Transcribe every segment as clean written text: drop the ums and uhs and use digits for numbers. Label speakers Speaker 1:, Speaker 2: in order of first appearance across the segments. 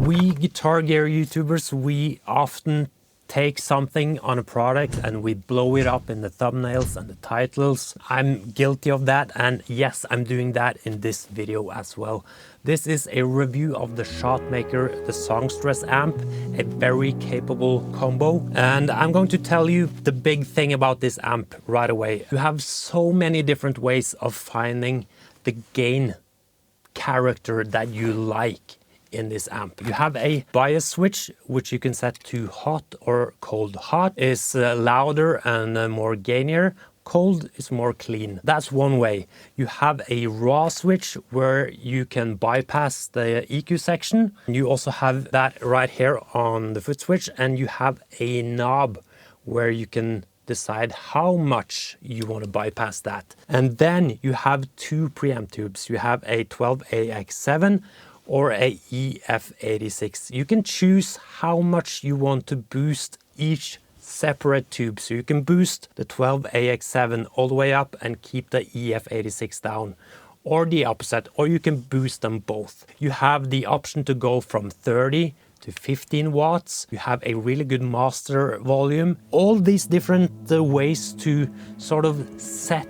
Speaker 1: We guitar gear YouTubers, we often take something on a product and we blow it up in the thumbnails and the titles. I'm guilty of that, and yes, I'm doing that in this video as well. This is a review of the Shotmaker The Songstress amp, a very capable combo, and I'm going to tell you the big thing about this amp right away. You have so many different ways of finding the gain character that you like in this amp. You have a bias switch which you can set to hot or cold. Hot is louder and more gainier. Cold is more clean. That's one way. You have a raw switch where you can bypass the EQ section. You also have that right here on the foot switch, and you have a knob where you can decide how much you want to bypass that. And then you have two preamp tubes. You have a 12AX7 or a EF86. You can choose how much you want to boost each separate tube. So you can boost the 12AX7 all the way up and keep the EF86 down, or the opposite, or you can boost them both. You have the option to go from 30 to 15 watts. You have a really good master volume. All these different ways to sort of set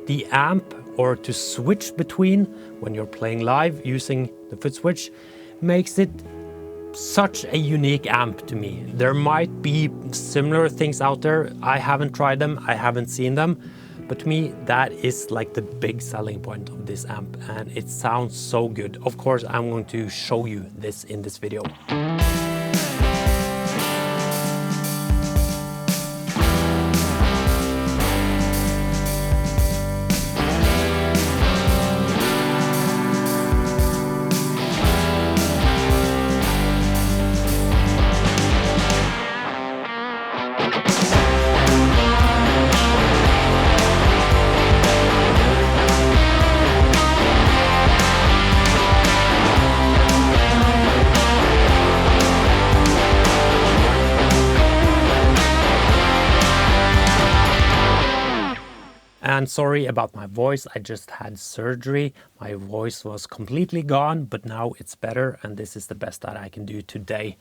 Speaker 1: the amp or to switch between when you're playing live using the foot switch makes it such a unique amp to me. There might be similar things out there. I haven't tried them, I haven't seen them, but to me that is like the big selling point of this amp, and it sounds so good. Of course, I'm going to show you this in this video. And sorry about my voice, I just had surgery. My voice was completely gone, but now it's better, and this is the best that I can do today.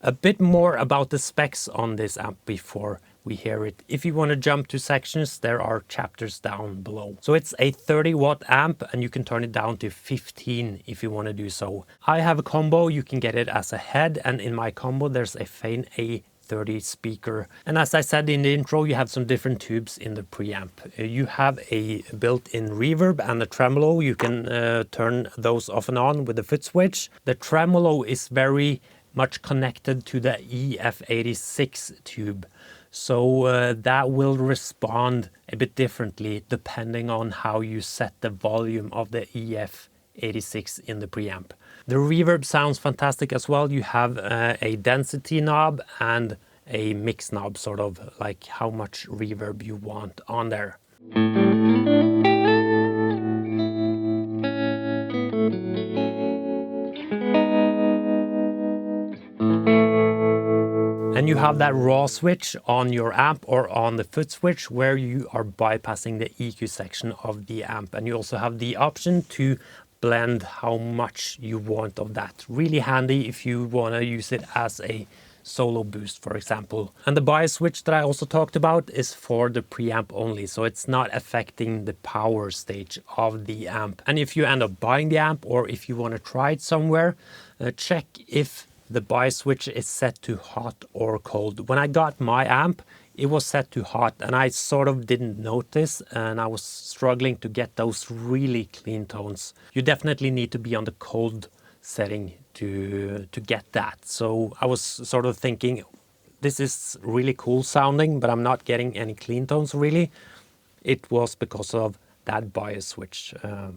Speaker 1: A bit more about the specs on this amp before we hear it. If you want to jump to sections, there are chapters down below. So it's a 30-watt amp, and you can turn it down to 15 if you want to do so. I have a combo, you can get it as a head, and in my combo there's a Fane A30 speaker. And as I said in the intro, you have some different tubes in the preamp. You have a built-in reverb and a tremolo. You can turn those off and on with the foot switch. The tremolo is very much connected to the EF86 tube, so that will respond a bit differently depending on how you set the volume of the EF86 in the preamp. The reverb sounds fantastic as well. You have a density knob and a mix knob, sort of like how much reverb you want on there. And you have that raw switch on your amp or on the foot switch where you are bypassing the EQ section of the amp. And you also have the option to blend how much you want of that. Really handy if you want to use it as a solo boost, for example. And the bias switch that I also talked about is for the preamp only, so it's not affecting the power stage of the amp. And if you end up buying the amp, or if you want to try it somewhere, check if the bias switch is set to hot or cold. When I got my amp, it was set to hot, and I sort of didn't notice, and I was struggling to get those really clean tones. You definitely need to be on the cold setting to get that. So I was sort of thinking, this is really cool sounding, but I'm not getting any clean tones really. It was because of that bias switch.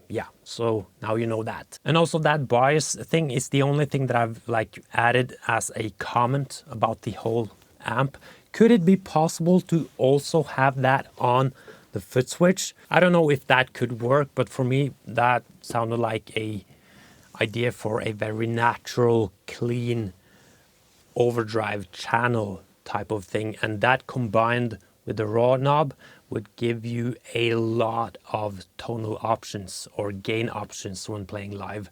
Speaker 1: Yeah, so now you know that. And also that bias thing is the only thing that I've like added as a comment about the whole amp. Could it be possible to also have that on the foot switch? I don't know if that could work, but for me that sounded like a idea for a very natural, clean overdrive channel type of thing, and that combined with the raw knob would give you a lot of tonal options or gain options when playing live.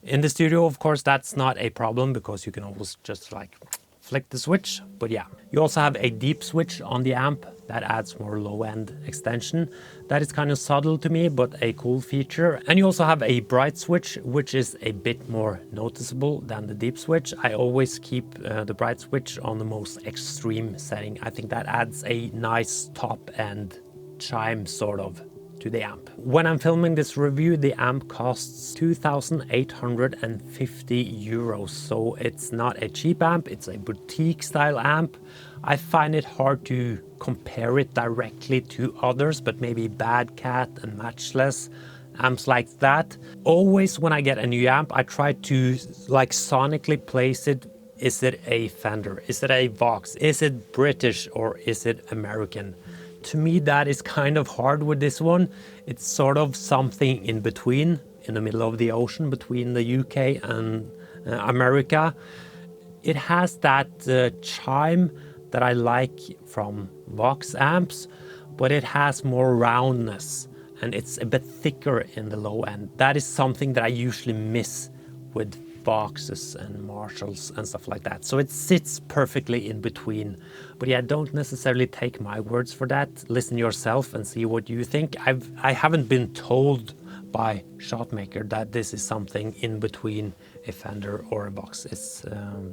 Speaker 1: In the studio, of course, that's not a problem because you can always just like flick the switch. But yeah, you also have a deep switch on the amp that adds more low-end extension. That is kind of subtle to me, but a cool feature. And you also have a bright switch, which is a bit more noticeable than the deep switch. I always keep the bright switch on the most extreme setting. I think that adds a nice top-end chime sort of to the amp. When I'm filming this review, the amp costs 2,850 euros, so it's not a cheap amp, it's a boutique style amp. I find it hard to compare it directly to others, but maybe Bad Cat and Matchless, amps like that. Always when I get a new amp, I try to like sonically place it. Is it a Fender? Is it a Vox? Is it British or is it American? To me, that is kind of hard with this one. It's sort of something in between, in the middle of the ocean between the UK and America. It has that chime that I like from Vox amps, but it has more roundness and it's a bit thicker in the low end. That is something that I usually miss with Voxes and Marshalls and stuff like that. So it sits perfectly in between. But yeah, don't necessarily take my words for that. Listen yourself and see what you think. I haven't been told by Shotmaker that this is something in between a Fender or a Vox. It's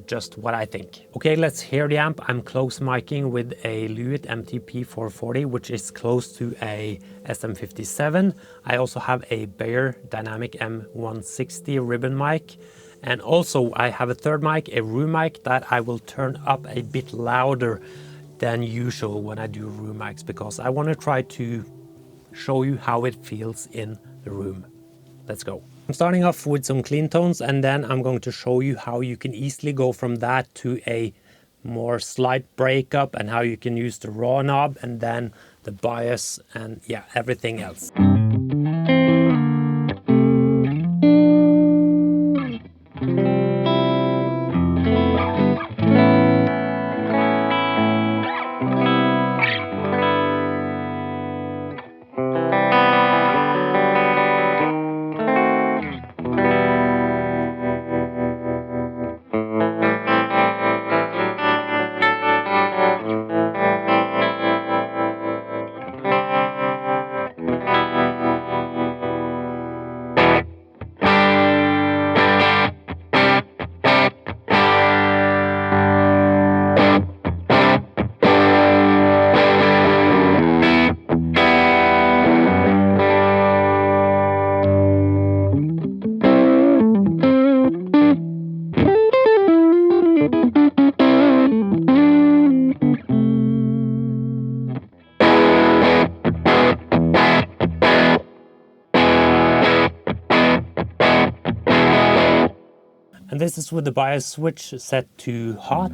Speaker 1: just what I think. Okay, let's hear the amp. I'm close miking with a Lewitt MTP 440, which is close to a SM57. I also have a Beyer Dynamic M160 ribbon mic. And also I have a third mic, a room mic, that I will turn up a bit louder than usual when I do room mics, because I want to try to show you how it feels in the room. Let's go. I'm starting off with some clean tones, and then I'm going to show you how you can easily go from that to a more slight breakup, and how you can use the raw knob and then the bias and yeah, everything else. And this is with the bias switch set to hot.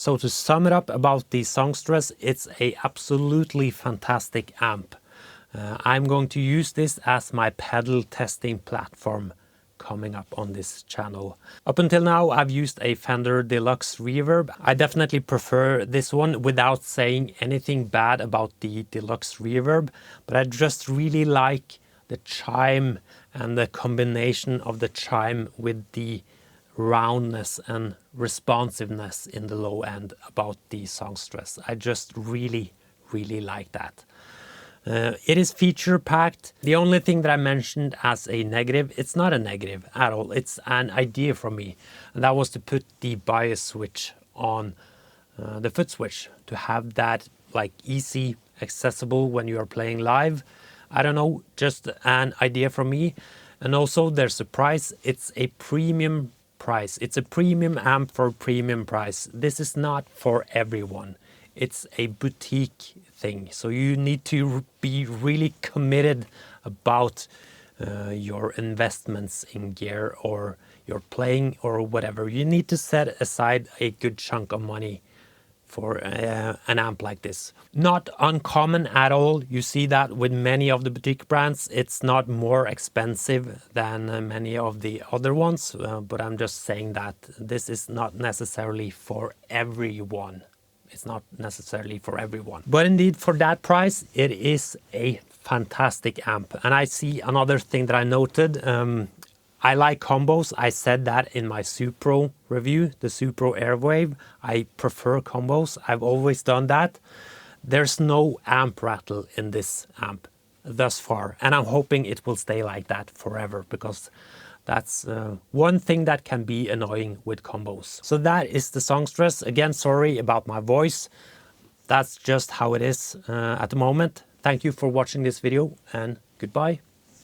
Speaker 1: So to sum it up about the Songstress, it's a absolutely fantastic amp. I'm going to use this as my pedal testing platform coming up on this channel. Up until now, I've used a Fender Deluxe Reverb. I definitely prefer this one without saying anything bad about the Deluxe Reverb, but I just really like the chime and the combination of the chime with the roundness and responsiveness in the low end about the Songstress. I just really like that. It is feature packed. The only thing that I mentioned as a negative, it's not a negative at all. It's an idea from me. And that was to put the bias switch on the foot switch, to have that like easy, accessible when you are playing live. I don't know, just an idea from me. And also there's a price. It's a premium price. It's a premium amp for premium price. This is not for everyone. It's a boutique thing. So you need to be really committed about your investments in gear or your playing or whatever. You need to set aside a good chunk of money for an amp like this. Not uncommon at all. You see that with many of the boutique brands. It's not more expensive than many of the other ones, but I'm just saying that this is not necessarily for everyone. It's not necessarily for everyone. But indeed, for that price, it is a fantastic amp. And I see another thing that I noted. I like combos. I said that in my Supro review, the Supro Airwave. I prefer combos. I've always done that. There's no amp rattle in this amp thus far. And I'm hoping it will stay like that forever, because that's one thing that can be annoying with combos. So that is the Songstress. Again, sorry about my voice. That's just how it is at the moment. Thank you for watching this video, and goodbye.